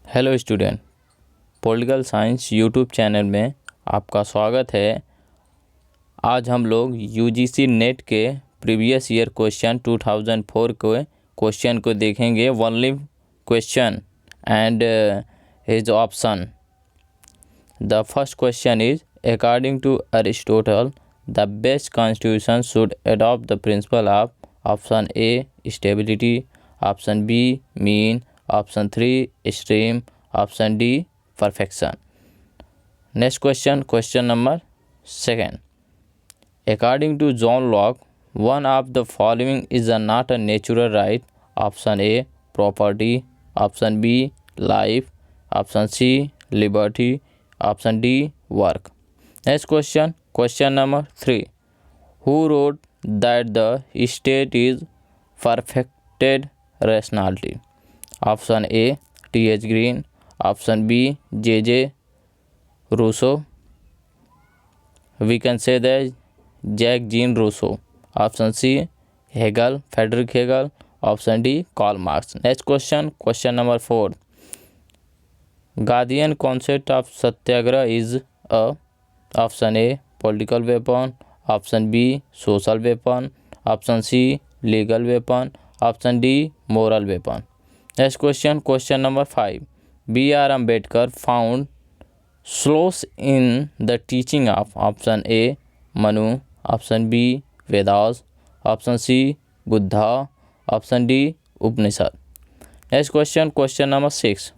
Hello student, political science YouTube channel में आपका स्वागत है। आज हम लोग यूजीसी नेट के प्रीवियस ईयर क्वेश्चन 2004 के क्वेश्चन को देखेंगे। Only question and his option. The first question is according to Aristotle the best constitution should adopt the principle of option A stability, option B mean, option 3 extreme, option D perfection. Next question number 2. According to John Locke, one of the following is not a natural right. Option A property, option B life, option C liberty, option D work. Next question number 3. Who wrote that the state is perfected rationality? Option A T.H. Green, option B J.J. Rousseau. We can say that Jacques Jean Rousseau. Option C Hegel, Friedrich Hegel. Option D Karl Marx. Next question number 4. Gandhian concept of satyagraha is a option A political weapon, option B social weapon, option C legal weapon, option D moral weapon. Next question number 5. B.R. Ambedkar found solace in the teaching of option A Manu, option B Vedas, option C Buddha, option D Upanishad. Next question number 6.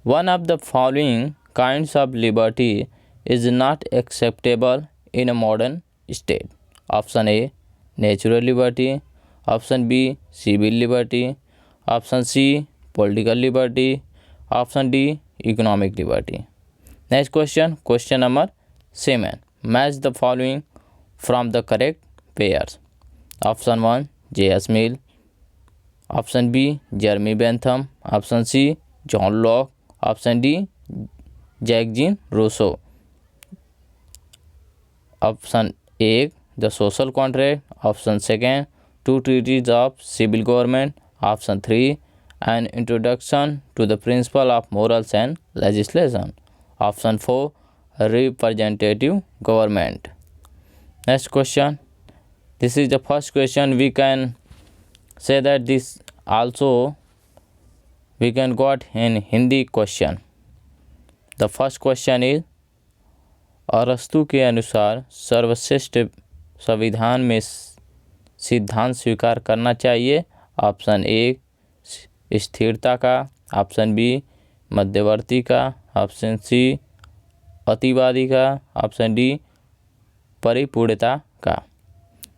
One of the following kinds of liberty is not acceptable in a modern state. Option A natural liberty, option B civil liberty, option C political liberty, option D economic liberty. Next question number 7. Match the following from the correct pairs. Option 1 J.S. Mill, option B Jeremy Bentham, option C John Locke, option D Jacques Jean Rousseau. Option A the social contract, option 2 two treaties of civil government, option 3 an introduction to the principle of morals and legislation, option 4 representative government. Next question. This is the first question. We can say that this also we can got in Hindi question. The first question is अरस्तु के अनुसार सर्वश्रेष्ठ संविधान में सिद्धांत स्वीकार करना चाहिए। ऑप्शन ए स्थिरता का, ऑप्शन बी मध्यवर्ती का, ऑप्शन सी अतिवादी का, ऑप्शन डी परिपूर्णता का।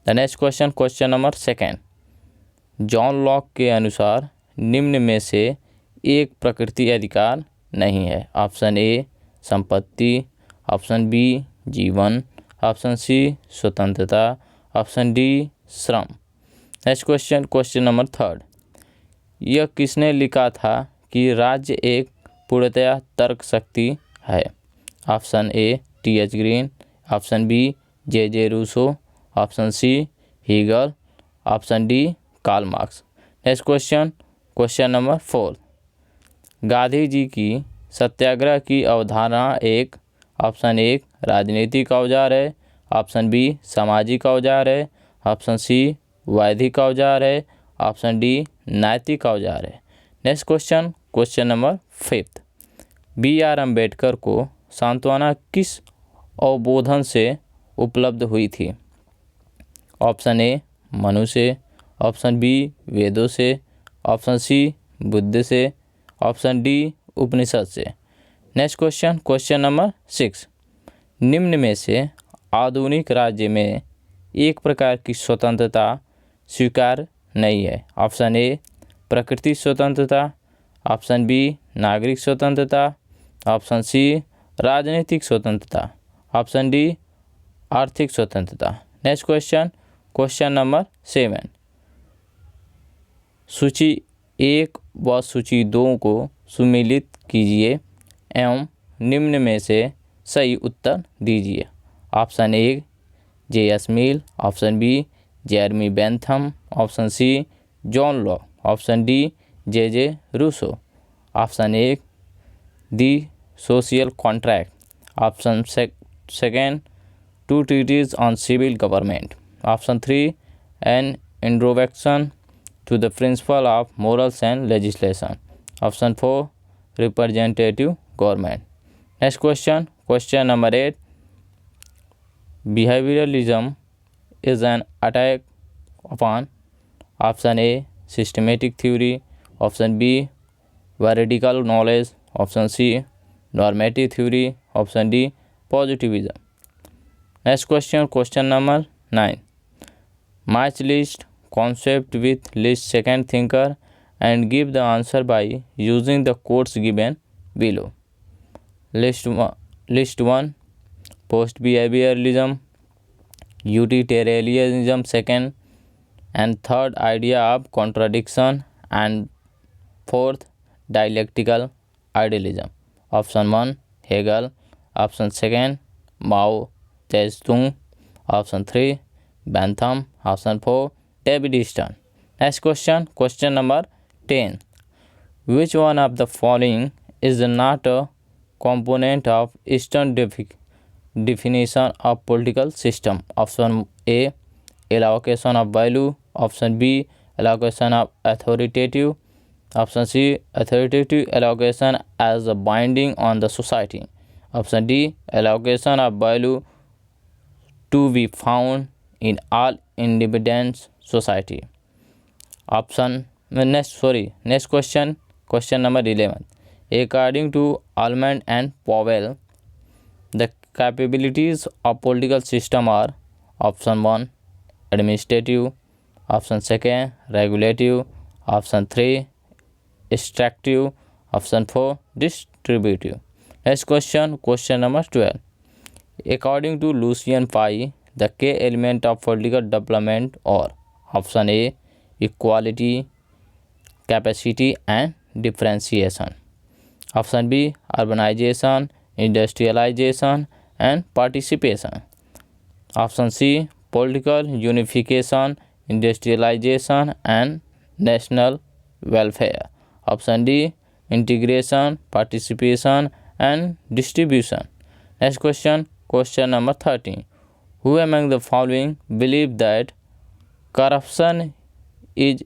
The next question number 2. John Locke के अनुसार निम्न में से एक प्रकृति अधिकार नहीं है। ऑप्शन ए संपत्ति, ऑप्शन बी जीवन, ऑप्शन सी स्वतंत्रता, ऑप्शन डी श्रम। Next question number 3. यह किसने लिखा था कि राज्य एक पूर्णतया तर्क शक्ति है। Option A T.H. Green, option B J.J. Rousseau, option C Hegel, option D Karl Marx. Next question number 4. Gandhi ji की सत्याग्रह की अवधारणा एक, ऑप्शन 1 राजनीतिक औजार है, ऑप्शन बी सामाजिक औजार है, ऑप्शन सी वैधिक औजार है, ऑप्शन डी नैतिक औजार है। Next question number 5. B.R. Ambedkar को सांत्वना किस अवबोधन से उपलब्ध हुई थी। ऑप्शन ए मनु से, ऑप्शन बी वेदों से, ऑप्शन सी बुद्ध से, ऑप्शन डी उपनिषद से। Next question number 6. निम्न में से आधुनिक राज्य में एक प्रकार की स्वतंत्रता स्वीकार नहीं है। ऑप्शन ए प्रकृति स्वतंत्रता, ऑप्शन बी नागरिक स्वतंत्रता, ऑप्शन सी राजनीतिक स्वतंत्रता, ऑप्शन डी आर्थिक स्वतंत्रता। Next question number 7. सूची 1 व सूची 2 को सुमेलित कीजिए एवं निम्न में से सही उत्तर दीजिए। Option A J.S. Mill, option B Jeremy Bentham, option C John Locke, option D J.J. Rousseau, option A the social contract, option second two treaties on civil government, option 3 an introduction to the principle of morals and legislation, option 4 representative government. Next question, question number 8. Behavioralism is an attack upon, option A systematic theory, option B veridical knowledge, option C normative theory, option D positivism. Next question, question number 9. Match list concept with list second thinker and give the answer by using the quotes given below. List 1 post behavioralism, utilitarianism second, and third idea of contradiction, and fourth dialectical idealism. Option 1 Hegel, option 2 Mao Zedong, option 3 Bentham, option 4 David Stern. Next question, question number 10. Which one of the following is not a component of Stern definition of political system? Option A allocation of value, option B allocation of authoritative, option C authoritative allocation as a binding on the society, option D allocation of value to be found in all independent society. Next question, question number 11. According to Almond and Powell, the capabilities of political system are: option 1 administrative, option 2 regulative, option 3 extractive, option 4 distributive. Next question, question number 12. According to Lucian Pye, the key element of political development are: option A equality, capacity and differentiation, option B urbanization, industrialization and participation, option C political unification, industrialization and national welfare, option D integration, participation and distribution. Next question, question number 13. Who among the following believe that corruption is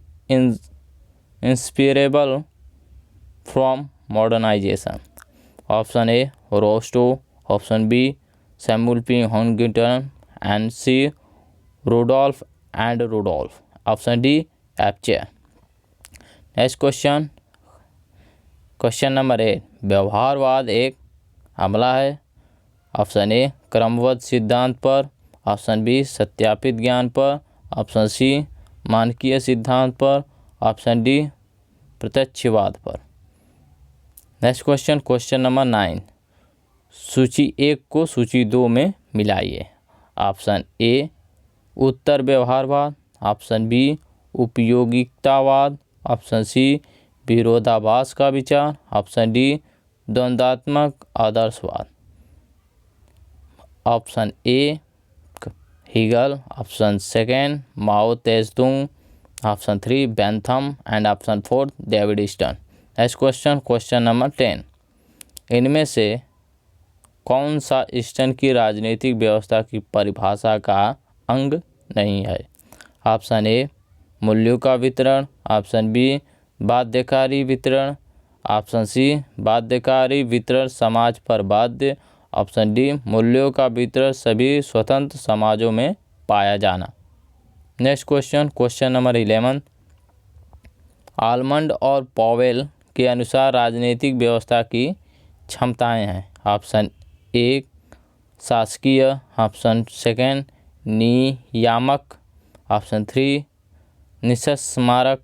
inseparable from modernization? Option A Rostow, option B Samuel P. Huntington, and C Rudolph and Rudolph, option D Apcher. Next question, question number 8. व्यवहारवाद एक हमला है? Option ए क्रमबद्ध सिद्धांत पर, option B सत्यापित ज्ञान पर, option C मानकीय सिद्धांत पर, ऑप्शन डी प्रत्यक्षवाद पर. Next question, question number 9. सूची 1 को सूची 2 में मिलाइए. ऑप्शन ए उत्तर व्यवहारवाद, ऑप्शन बी उपयोगितावाद, ऑप्शन सी विरोधाभास का विचार, ऑप्शन डी द्वंद्वात्मक आदर्शवाद. Option A Hegel, option 2 Mao Tse-tung, option 3 Bentham and option 4 David Stern. Next question, question number 10. इनमें से कौन सा स्टर्न की राजनीतिक व्यवस्था की परिभाषा का अंग नहीं है? ऑप्शन ए मूल्यों का वितरण, ऑप्शन बी बाध्यकारी वितरण, ऑप्शन सी बाध्यकारी वितरण समाज पर बाध्य, ऑप्शन डी मूल्यों का वितरण सभी स्वतंत्र समाजों में पाया जाना. Next question, question number 11. Almond और पॉवेल के अनुसार राजनीतिक व्यवस्था की क्षमताएं हैं. ऑप्शन ए शासकीय, ऑप्शन 2 नियामक, ऑप्शन 3 निःस्मारक,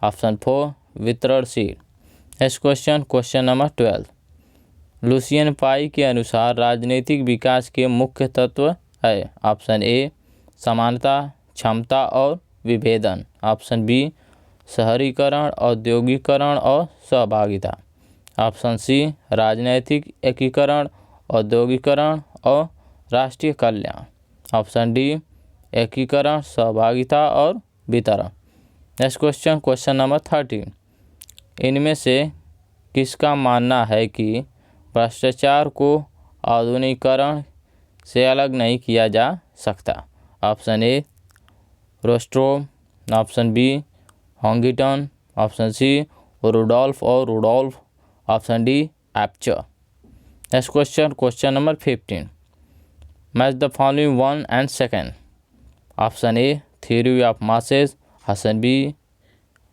ऑप्शन 4 वितरणशील. Next question, question number 12. Lucian Pye के अनुसार राजनीतिक विकास के मुख्य तत्व है. ऑप्शन ए समानता, क्षमता और विभेदन, ऑप्शन बी शहरीकरण, औद्योगिकरण और सहभागिता, ऑप्शन सी राजनैतिक एकीकरण, औद्योगिकरण और राष्ट्रीय कल्याण, ऑप्शन डी एकीकरण, सहभागिता और वितरण. Next question, question number 13. इनमें से किसका मानना है कि भ्रष्टाचार को आधुनिकीकरण से अलग नहीं किया जा सकता? Option A Rostow, option B Huntington, option C Rudolph और Rudolph, option D Apter. Next question, question number 15, match the following one and second. Option A theory of masses, option B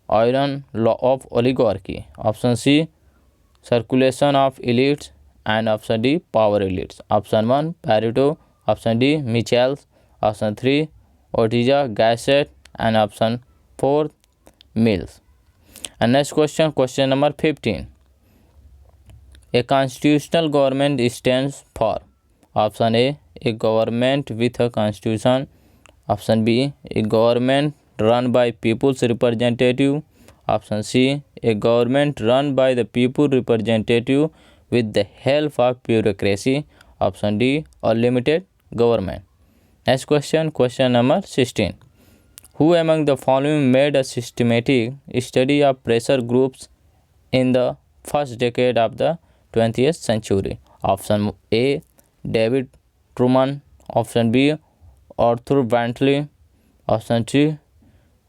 iron law of oligarchy, option C circulation of elites and option D power elites. Option 1 Pareto, option D Michels, option 3 Ortega Gasset and option 4 Mills. And next question, question number 15, A constitutional government stands for. Option A government with a constitution, option B a government run by people's representative, option C a government run by the people representative with the help of bureaucracy, option D unlimited government. Next question, question number 16, who among the following made a systematic study of pressure groups in the first decade of the 20th century? Option A David Truman, option B Arthur Bentley, option C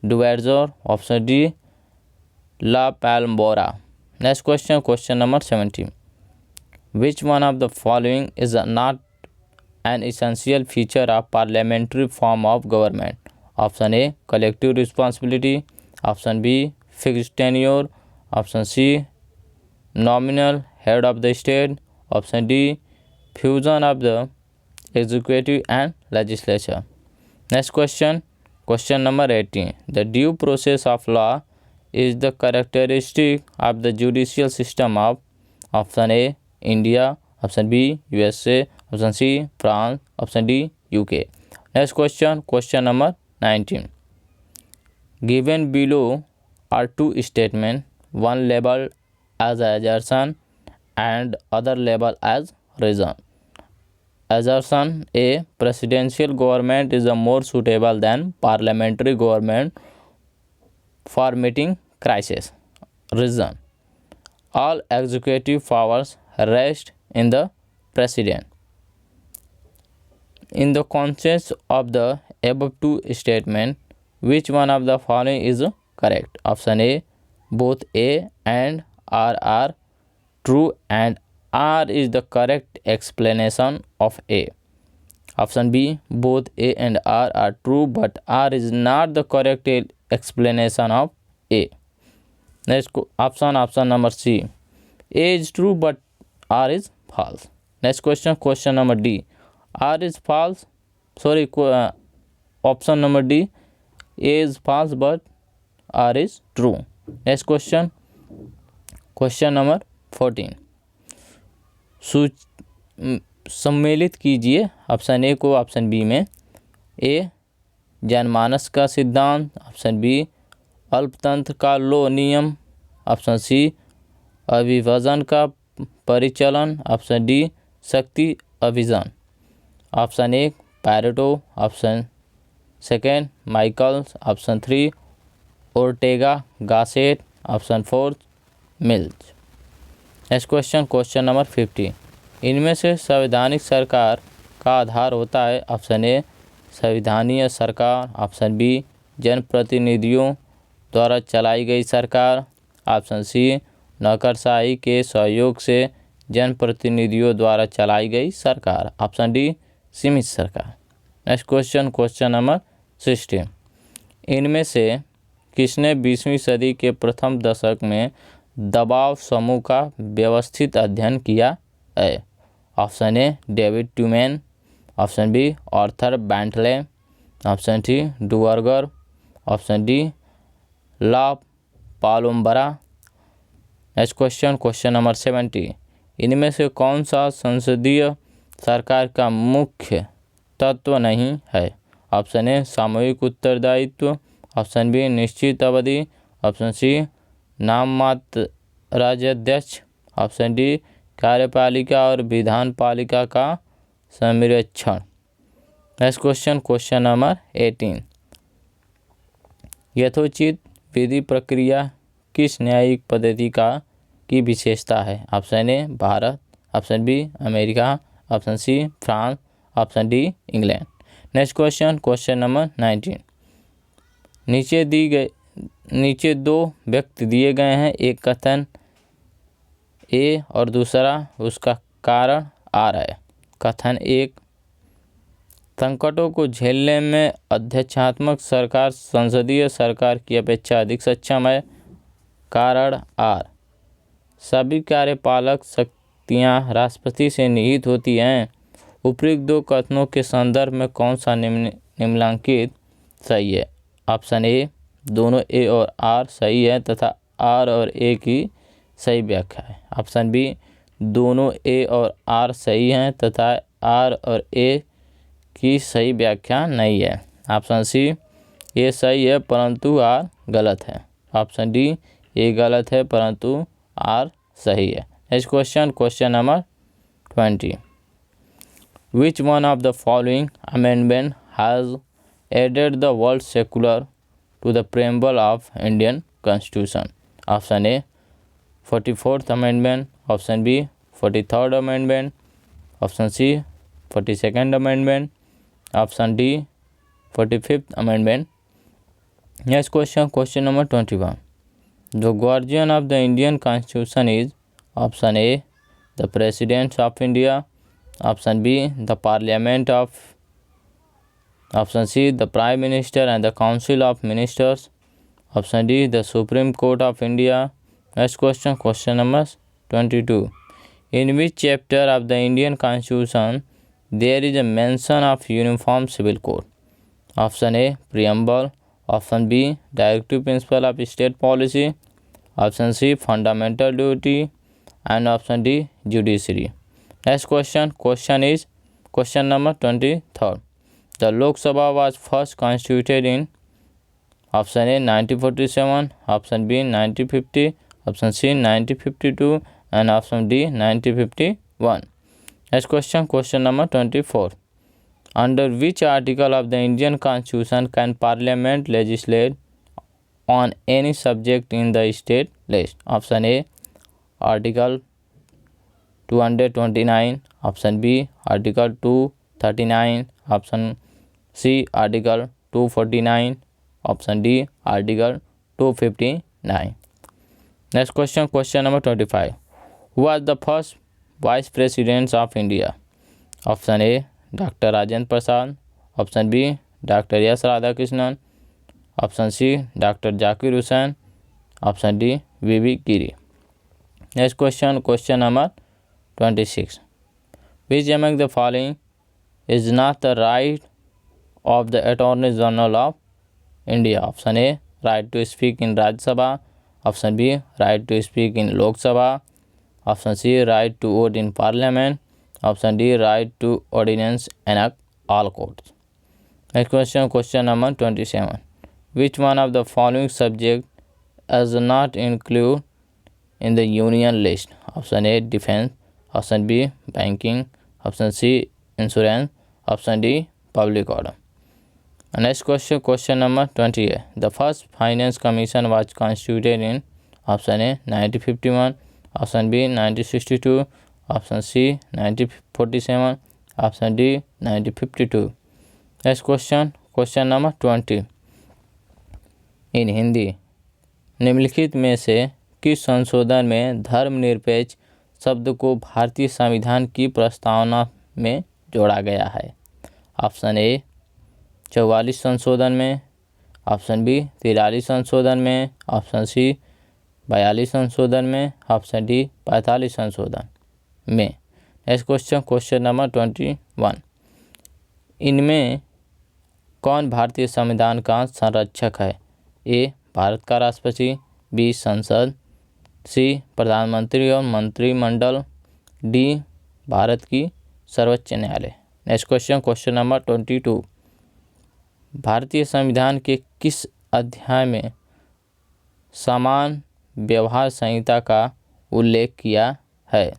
Duverger, option D La Palmbora. Next question, question number 17, which one of the following is not an essential feature of parliamentary form of government? Option A collective responsibility, option B fixed tenure, option C nominal head of the state, option D fusion of the executive and legislature. Next question, question number 18, the due process of law is the characteristic of the judicial system of, option A India, option B USA, option C France, option D UK. Next question, question number 19, given below are two statements, one labeled as assertion and other labeled as reason. Assertion A presidential government is more suitable than parliamentary government for meeting crisis. Reason all executive powers rest in the president. In the context of the above two statements, which one of the following is correct? Option A both A and R are true and R is the correct explanation of A. Option B both A and R are true but R is not the correct explanation of A. Next option number C, A is true but R is false. Next question, question number D, R is false, sorry, option number D, A is false but R is true. Next question, question number 14, सम्मिलित कीजिए option ए को option B में। ए जनमानस का सिद्धांत, option B अल्पतंत्र का लो नियम, option C अभिभाजन का परिचालन, ऑप्शन डी शक्ति अभियान। Option A Pareto, option second Michels, option 3 Ortega Gasset, option 4 Mills. Next question, question number 50, इनमें से संवैधानिक सरकार का आधार होता है? ऑप्शन ए संविधानीय सरकार, ऑप्शन बी जनप्रतिनिधियों द्वारा चलाई गई सरकार, ऑप्शन सी नौकरशाही के सहयोग से जनप्रतिनिधियों द्वारा चलाई गई सरकार, ऑप्शन डी सीमित सरकार। नेक्स्ट क्वेश्चन, क्वेश्चन नंबर 60, इनमें से किसने 20वीं सदी के प्रथम दशक में दबाव समूह का व्यवस्थित अध्ययन किया है? Option A David Truman, option B Arthur Bentley, option C Duverger, option D La Palombara. Next question, question number 70, इनमें से कौन सा संसदीय सरकार का मुख्य तत्व नहीं है? ऑप्शन ए सामूहिक उत्तरदायित्व, ऑप्शन बी निश्चित अवधि, ऑप्शन सी नाम मात्र राज्याध्यक्ष, ऑप्शन डी कार्यपालिका और विधान पालिका का संरक्षण। नेक्स्ट क्वेश्चन, क्वेश्चन नंबर 18, यथोचित विधि प्रक्रिया किस न्यायिक पद्धति का की विशेषता है? Option A Bharat, option B America, option C France, option D England. Next question, question number 19। नीचे दो व्यक्ति दिए गए हैं, एक कथन ए और दूसरा उसका कारण आर है। कथन एक, संकटों को झेलने में अध्यक्षात्मक सरकार संसदीय सरकार की अपेक्षा अधिक सक्षम है। कारण आर, सभी कार्यपालक शक्तियां राष्ट्रपति से निहित होती हैं। उपयुक्त दो कथनों के संदर्भ में कौन सा निम्नलिखित सही है? ऑप्शन ए दोनों ए और आर सही है तथा आर और ए की सही व्याख्या है। ऑप्शन बी दोनों ए और आर सही हैं तथा आर और ए की सही व्याख्या नहीं है। ऑप्शन सी ए सही है परंतु आर गलत है। ऑप्शन डी ए गलत है परंतु आर सही है। Next question, question number 20। Which one of the following amendment has added the word secular to the preamble of Indian Constitution? Option A 44th Amendment, Option B 43rd Amendment, Option C 42nd Amendment, Option D 45th Amendment. Next question, question number 21. The guardian of the Indian Constitution is Option A the President of India, Option B the Parliament of, Option C the Prime Minister and the Council of Ministers, Option D the Supreme Court of India. Next question, question number 22. In which chapter of the Indian Constitution there is a mention of uniform civil code? Option A Preamble, Option B Directive Principle of State Policy, Option C Fundamental Duty, and Option D Judiciary. Next question, question is question number 23rd. The Lok Sabha was first constituted in Option A 1947, Option B 1950, Option C 1952, and Option D 1951. Next question, question number 24. Under which article of the Indian Constitution can Parliament legislate on any subject in the state list? Option A Article 229, Option B Article 239, Option C Article 249, Option D Article 259. Next question, question number 25. Who was the first Vice President of India? Option A Dr. Rajendra Prasad, Option B Dr. S. Radhakrishnan, Option C Dr. Zakir Hussain, Option D V.V. Giri. Next question, question number 26. Which among the following is not the right of the Attorney General of India? Option A right to speak in Rajya Sabha, Option B right to speak in Lok Sabha, Option C right to vote in Parliament, Option D right to ordinance enact all courts. Next question, question number 27. Which one of the following subject is not included in the union list? Option A defense, Option B banking, Option C insurance, Option D public order. Next question, question number 28. The first finance commission was constituted in Option A 1951, Option B 1962, Option C 1947, Option D 1952. Next question, question number 20. In Hindi निम्नलिखित में से किस संशोधन में धर्मनिरपेक्ष शब्द को भारतीय संविधान की प्रस्तावना में जोड़ा गया है? ऑप्शन ए 44 संशोधन में, ऑप्शन बी 43 संशोधन में, ऑप्शन सी 42 संशोधन में, ऑप्शन डी 45 संशोधन में। Next question, question number 21. इनमें कौन भारतीय संविधान का संरक्षक है? ए भारत का राष्ट्रपति, बी संसद, सी प्रधानमंत्री और मंत्रिमंडल, डी भारत की सर्वोच्च न्यायालय। Next question, question number 22. भारतीय संविधान के किस अध्याय में समान व्यवहार संहिता का उल्लेख किया है?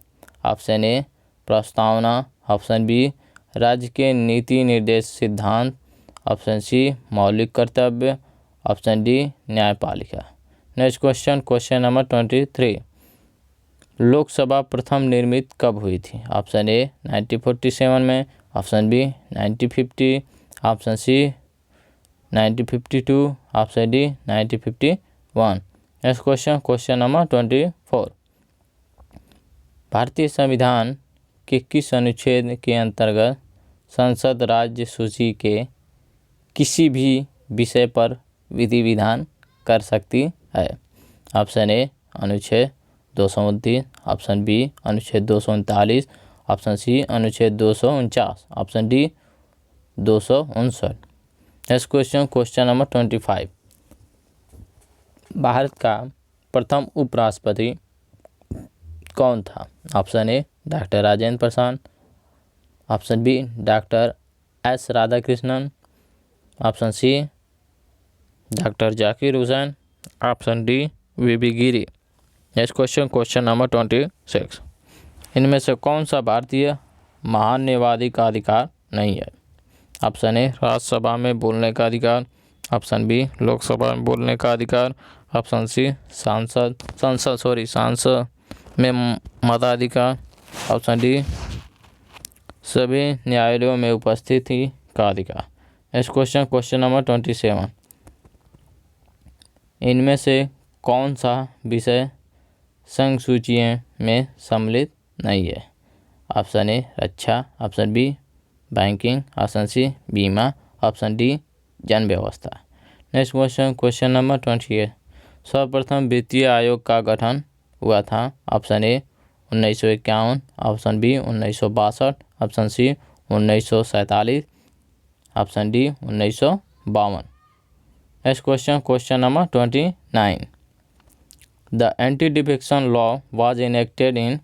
ऑप्शन ए प्रस्तावना, ऑप्शन बी राज्य के नीति निर्देश सिद्धांत, ऑप्शन सी मौलिक कर्तव्य, ऑप्शन डी न्यायपालिका। Next question, question number 23. Lok Sabha प्रथम निर्मित कब हुई थी? ऑप्शन ए 1947 में, option B 1950, option C 1952, option D 1951। Next question number 24। भारतीय संविधान के किस अनुच्छेद के अंतर्गत संसद राज्य सूची के किसी भी विषय पर विधि विधान कर सकती है? ऑप्शन ए अनुच्छेद 229, ऑप्शन बी अनुच्छेद 239, ऑप्शन सी अनुच्छेद 249, option D 259। Next question number 25। भारत का प्रथम उपराष्ट्रपति कौन था? Option A doctor Rajendra Prasad, option B doctor S Radhakrishnan, option C doctor Zakir Hussain, option D VB Giri. Next question number 26। इनमें से कौन सा भारतीय महान्यवादी का अधिकार नहीं है? ऑप्शन ए राज्यसभा में बोलने का अधिकार, ऑप्शन बी लोकसभा में बोलने का अधिकार, ऑप्शन सी सांसद में मताधिकार, ऑप्शन डी सभी न्यायालयों में उपस्थिति का अधिकार। Next question number 27। इनमें से कौन सा विषय संघ सूची में सम्मिलित नहीं है? ऑप्शन ए रक्षा, option B banking, option C बीमा, ऑप्शन डी जन व्यवस्था। Next question number 28। सर्वप्रथम वित्तीय आयोग का गठन हुआ था? Option A 1951, option B 1962, option C 1947, option D 1952। Next question number 29। The anti defection law was enacted in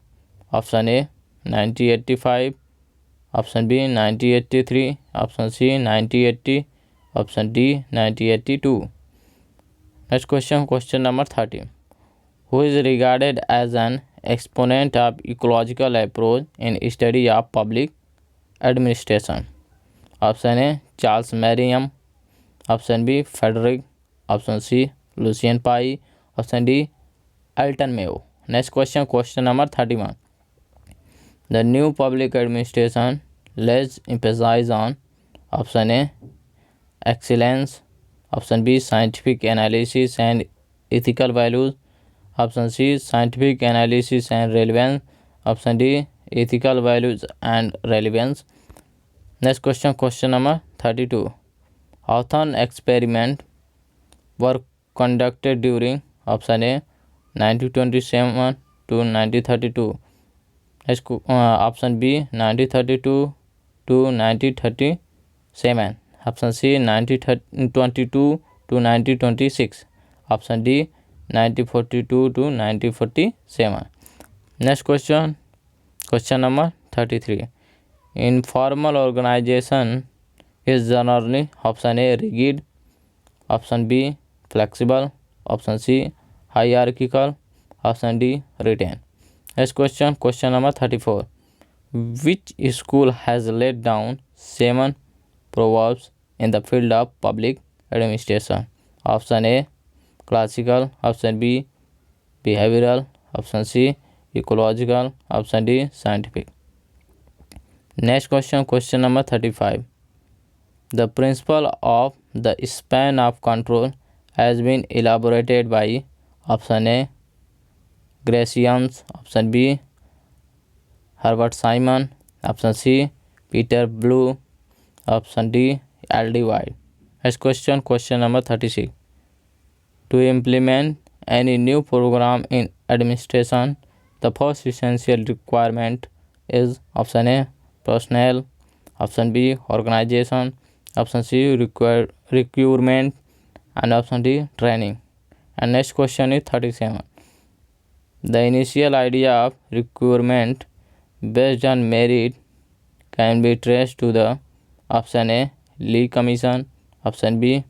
option A 1985, option B 1983, option C 1980, option D 1982। Next question number 30। Who is regarded as an exponent of ecological approach in study of public administration? Option A Charles Merriam, option B Friedrich, option C Lucian Pye, option D Elton Mayo. Next question number 31। The new public administration lays emphasise on option A excellence, option B scientific analysis and ethical values, option C scientific analysis and relevance, option D ethical values and relevance. Next question number 32। Hawthorne experiment were conducted during option A 1927 to 1932, next option B 1932 to 1937, option C 1922 to 1926, option D 1942 to 1947। Next question number 33। Informal organisation is generally option A rigid, option B flexible, option C hierarchical, option D written. Next question number 34। Which school has laid down 7 proverbs in the field of public administration? Option A classical, option B behavioural, option C ecological, option D scientific. Next question number 35। The principle of the span of control has been elaborated by option A Graicunas, option B Herbert Simon, option C Peter Blau, option D L D White. Next question number 36। To implement any new program in administration, the first essential requirement is option A personnel, option B organization, option C requirement, and option D training. And next question is 37. The initial idea of requirement based on merit can be traced to the option A Lee Commission, option B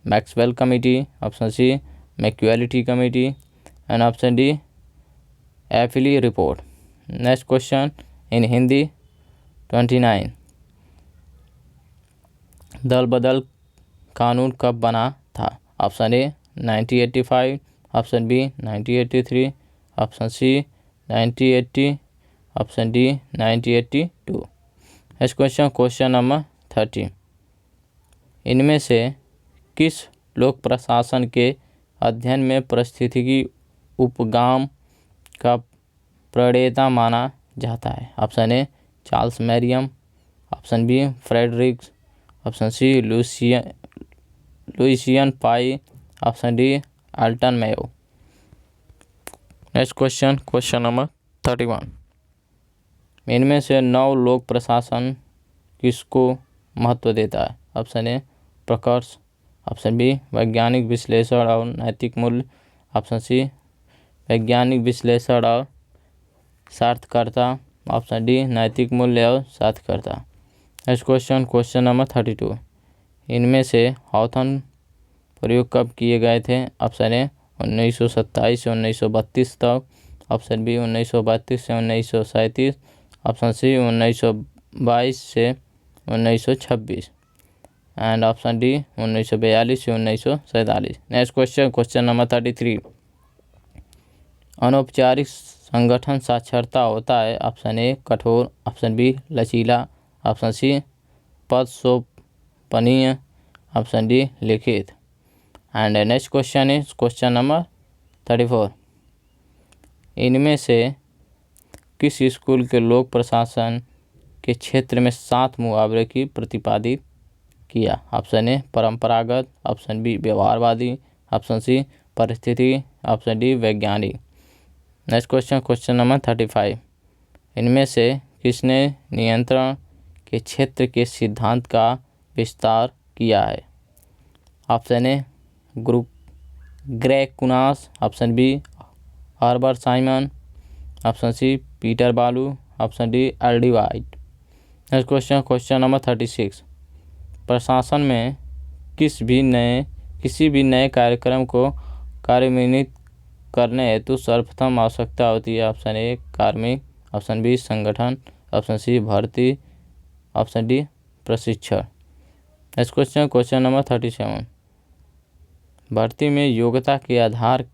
Maxwell Committee, option C McQuality Committee, and option D Affili Report. Next question in Hindi 29। दल बदल कानून कब बना था? Option A 1985, option B 1983, option C 1980, option D 1982. Next question number 30, इनमें से किस लोक प्रशासन के अध्ययन में पारिस्थितिकी उपगम का प्रणेता माना जाता है? Option A Charles Merriam, option B Friedrich, option C Lucian Pye, option D Elton Mayo. Next question number 31, इनमें से 9 लोक प्रशासन किसको महत्व देता है? ऑप्शन ए प्रकर्ष, ऑप्शन बी वैज्ञानिक विश्लेषण और नैतिक मूल्य, ऑप्शन सी वैज्ञानिक विश्लेषण और सार्थकता, ऑप्शन डी नैतिक मूल्य और सार्थकता। नेक्स्ट क्वेश्चन नंबर 32, इनमें से हॉथन प्रयोग कब किए गए थे? ऑप्शन ए 1927 से 1932 तक, ऑप्शन बी 1932 से 1937, ऑप्शन सी 1922 से 1926 एंड ऑप्शन डी 1942 से 1947। नेक्स्ट क्वेश्चन नंबर 33, अनौपचारिक संगठन साक्षरता होता है? ऑप्शन ए कठोर, ऑप्शन बी लचीला, ऑप्शन सी पदसोपनीय, ऑप्शन डी लिखित। एंड नेक्स्ट क्वेश्चन नंबर 34, इनमें से किस स्कूल के लोक प्रशासन के क्षेत्र में 7 मुहावरे की प्रतिपादित किया? ऑप्शन ए परंपरागत, ऑप्शन बी व्यवहारवादी, ऑप्शन सी परिस्थिति, ऑप्शन डी वैज्ञानिक। नेक्स्ट क्वेश्चन नंबर 35, इनमें से किसने नियंत्रण के क्षेत्र के सिद्धांत का विस्तार किया है? Option A Graicunas, option B Herbert Simon, option C Peter Blau, option D L D. White. Next question number 36, प्रशासन में किसी भी नए कार्यक्रम को कार्यान्वित करने हेतु सर्वप्रथम आवश्यकता होती है? ऑप्शन ए कार्मिक, ऑप्शन बी संगठन, ऑप्शन सी भर्ती, ऑप्शन डी प्रशिक्षण। नेक्स्ट क्वेश्चन नंबर 37, भर्ती में योग्यता के आधार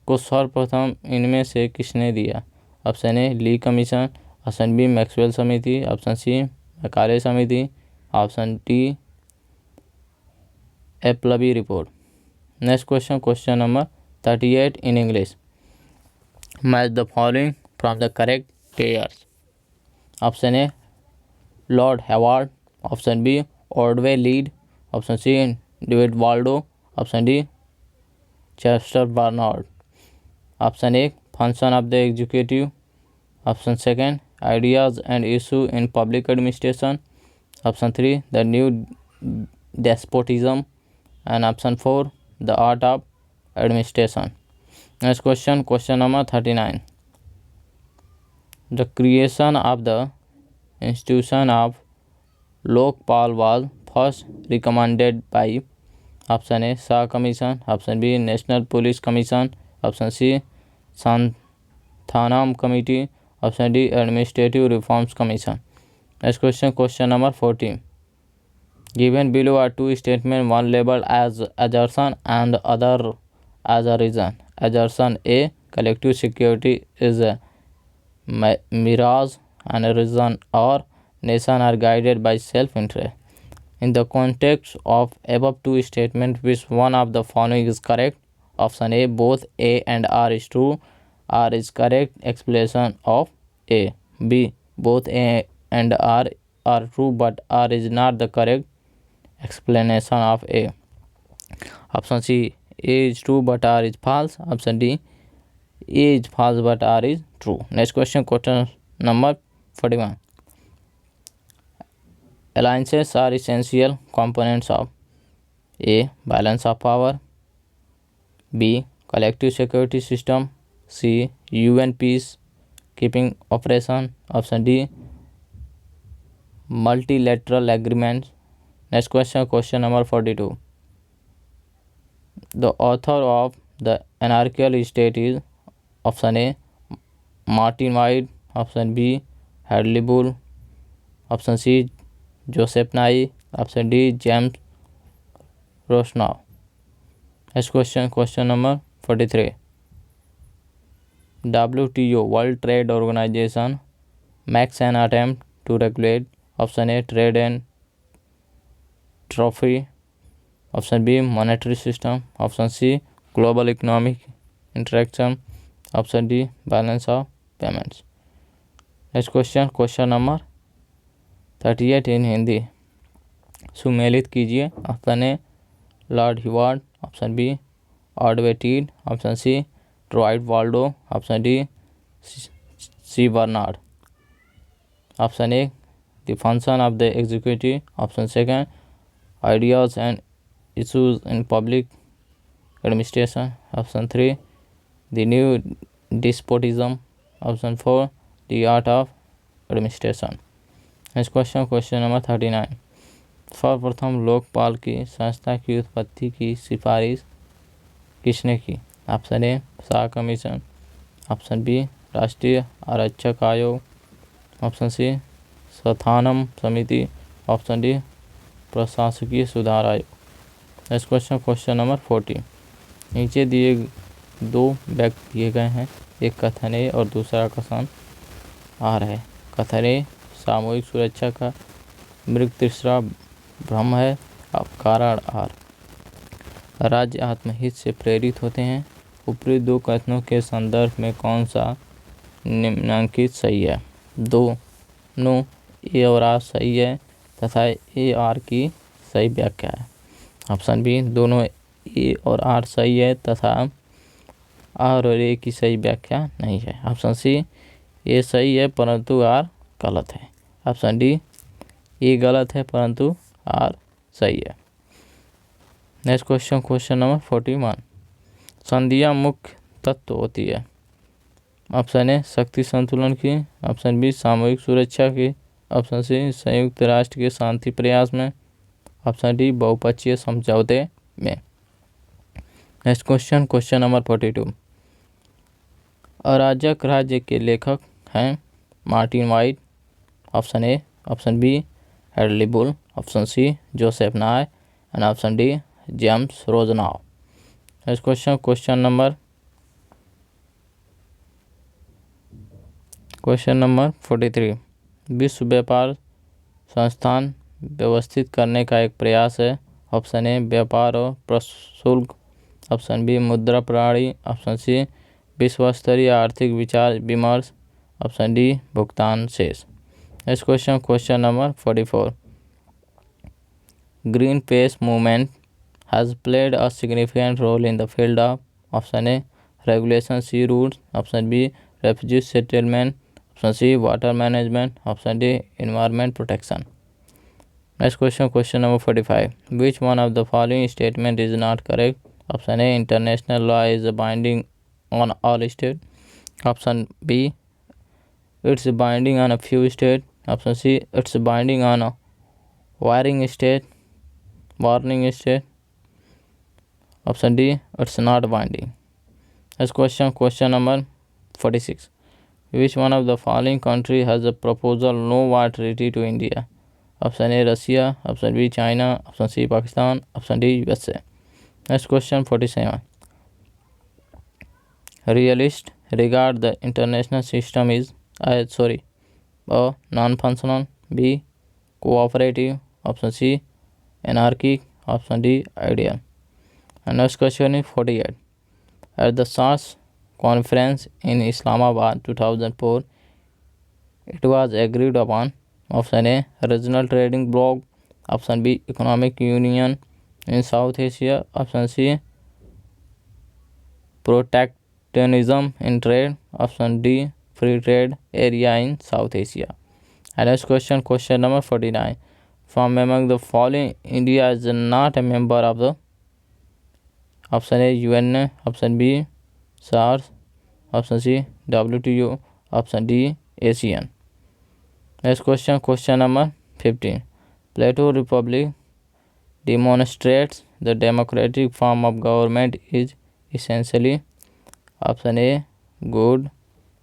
को सर्वप्रथम इनमें से किसने दिया? Option A Lee commission, option B Maxwell समिति, ऑप्शन सी मैकाले समिति, option D Appleby report. Next question number 38 in English. Match the following from the correct pairs. Option A Lord Howard, option B Ordway Lead, option C David Waldo, option D Chester Barnard. Option A Function of the executive, option second Ideas and issue in public administration, option 3 the new despotism, and option 4 the art of administration. Next question number 39, the creation of the institution of Lokpal was first recommended by? Option A Shah Commission, option B National Police Commission, option C Santhanam Committee, option D Administrative Reforms Commission. Next question number 40, given below are two statements, one labeled as assertion and the other as a reason. Assertion A, collective security is a mirage, and a reason or nation are guided by self-interest. In the context of above two statements, which one of the following is correct? Option A, both A and R is true. R is correct explanation of A. B, both A and R are true, but R is not the correct explanation of A. Option C, A is true but R is false. Option D, A is false but R is true. Next question number 41, alliances are essential components of A, balance of power, B, collective security system, C, UN peace keeping operation, option D, multilateral agreements. Next question number 42, the author of the anarchical state is? Option A Martin White, option B Hadley Bull, option C Joseph Nye, option D James Rosnow. Next question number 43, WTO, World Trade Organization, makes an attempt to regulate. Option A, trade and trophy. Option B, monetary system. Option C, global economic interaction. Option D, balance of payments. Next question number 38 in Hindi. सुमेलित कीजिए। Option A, Lord Hewart. Option B, Ordway Tead. Option C, ड्राइड Waldo. Option D, C Barnard. Option A, the function of the executive. Option second, ideas and issues in public administration. Option three, the new despotism. Option four, the art of administration. Next question number 39। सर्वप्रथम लोकपाल की संस्था की उत्पत्ति की सिफारिश किसने की? Option A, Shah commission. Option B, राष्ट्रीय आरक्षक आयोग। ऑप्शन सी, स्थानम समिति। ऑप्शन डी, प्रशासकीय सुधार आयोग। Next question number 40। नीचे दिए दो व्यक्त किए गए हैं, एक कथन ए और दूसरा कथन आर है। कथन ए, सामूहिक सुरक्षा का मृग तीसरा भ्रम है। अब कारण आर, राज्य आत्महित से प्रेरित होते हैं। ऊपरी दो कथनों के संदर्भ में कौन सा निम्नलिखित सही है? दोनों ए और आर सही है तथा ए आर की सही व्याख्या है। ऑप्शन बी, दोनों ए और आर सही है तथा आर और ए की सही व्याख्या नहीं है। ऑप्शन सी, ए सही है परंतु आर गलत है। ऑप्शन डी, ए गलत है परंतु आर सही है। Next question number 41। संधियाँ मुख्य तत्व होती है। ऑप्शन ए, शक्ति संतुलन की। ऑप्शन बी, सामूहिक सुरक्षा की। ऑप्शन सी, संयुक्त राष्ट्र के शांति प्रयास में। ऑप्शन डी, बहुपक्षीय समझौते में। Next question number 42। अराजक राज्य के लेखक हैं Martin Wight. Option A. Option B, Hedley Bull. Option C, Joseph Nye. And option D, James Rosenau. Next question number 43। विश्व व्यापार संस्थान व्यवस्थित करने का एक प्रयास है। ऑप्शन ए, व्यापार और प्रशुल्क। ऑप्शन बी, मुद्रा प्रणाली। ऑप्शन सी, विश्व स्तरीय आर्थिक विचार विमर्श। ऑप्शन डी, भुगतान शेष। Next question number 44। Green peace movement has played a significant role in the field of. Option A, regulation sea routes. Option B, refugee settlement. Option C, water management. Option D, environment protection. Next question number 45। Which one of the following statement is not correct? Option A, international law is binding on all state. Option B, it's binding on a few states. Option C, it's binding on a warring state. Option D, it's not binding. Next question number 46. Which one of the following country has a proposal no war treaty to India? Option A, Russia. Option B, China. Option C, Pakistan. Option D, USA. Next question 47. Realists regard the international system is A, non-functional. B, cooperative. Option C, anarchic. Option D, ideal. And next question is 48. At the SARS conference in Islamabad 2004, it was agreed upon. Option A, regional trading bloc. Option B, economic union in South Asia. Option C, protectionism in trade. Option D, free trade area in South Asia. And next question number 49. From among the following, India is not a member of the. Option A, UN. Option B, SARS. Option C, WTO. Option D, ASEAN. Next question number 15. Plato Republic demonstrates the democratic form of government is essentially. Option A, good.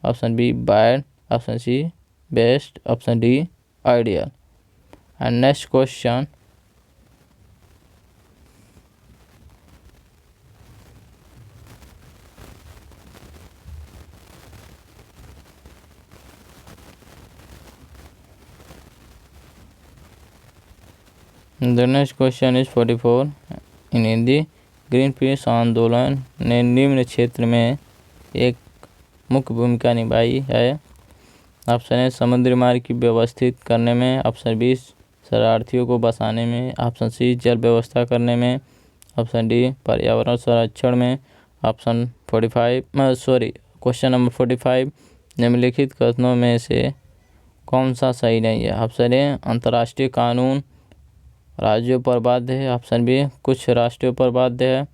Option B, bad. Option C, best. Option D, ideal. And next question. The next question is 44 in Hindi. Green peas आंदोलन ने निम्न क्षेत्र में एक मुख्य भूमिका निभाई है। ऑप्शन ए समुद्री मार्ग की व्यवस्थित करने में, ऑप्शन बी शरणार्थियों को बसाने में, ऑप्शन सी जल व्यवस्था करने में, ऑप्शन डी पर्यावरण संरक्षण में, ऑप्शन 45 क्वेश्चन नंबर 45 निम्नलिखित कथनों में से कौन सा सही नहीं है। ऑप्शन ए अंतर्राष्ट्रीय कानून राज्यों पर बाध्य है, ऑप्शन बी कुछ राष्ट्रों पर बाध्य है,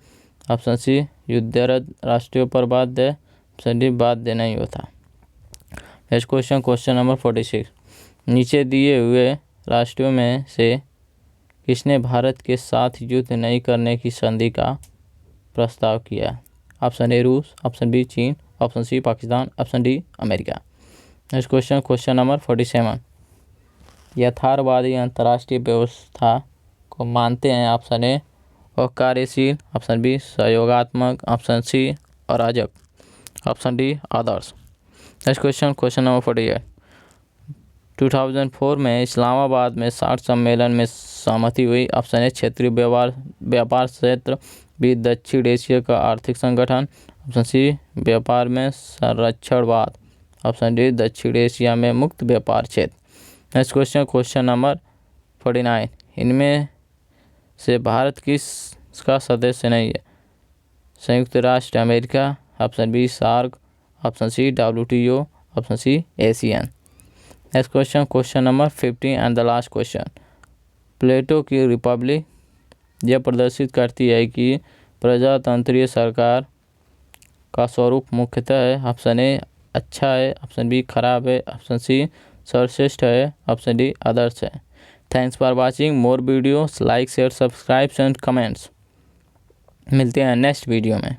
ऑप्शन सी युद्धरत राष्ट्रों पर बाध्य है, ऑप्शन डी बाध्य नहीं होता। नेक्स्ट क्वेश्चन नंबर 46 नीचे दिए हुए राष्ट्रों में से किसने भारत के साथ युद्ध नहीं करने की संधि का प्रस्ताव किया। ऑप्शन ए रूस, ऑप्शन बी चीन, option C Pakistan, option D America. Next question number 47 यथार्थवादी अंतर्राष्ट्रीय व्यवस्था को मानते हैं। ऑप्शन ए और कार्यशील, ऑप्शन बी सहयोगात्मक, ऑप्शन सी अराजक, ऑप्शन डी आदर्श। नेक्स्ट क्वेश्चन नंबर 48 2004 में इस्लामाबाद में 60 सम्मेलन में सहमति हुई। ऑप्शन ए क्षेत्रीय व्यापार क्षेत्र, बी दक्षिण एशिया का आर्थिक संगठन, ऑप्शन सी व्यापार में संरक्षणवाद, ऑप्शन डी दक्षिण एशिया में मुक्त व्यापार क्षेत्र। नेक्स्ट क्वेश्चन नंबर 49 इनमें से भारत किसका सदस्य नहीं है। संयुक्त राष्ट्र अमेरिका, option B SAARC, option C WTO, option C ASEAN। Next question number 50 and the last question Plato की रिपब्लिक यह प्रदर्शित करती है कि प्रजातंत्रीय सरकार का स्वरूप मुख्यतः है। ऑप्शन ए अच्छा है, ऑप्शन बी खराब है, ऑप्शन सी सर्वश्रेष्ठ है, ऑप्शन डी आदर्श है। Thanks for watching more videos, like share subscribe and comments. मिलते हैं नेक्स्ट वीडियो में।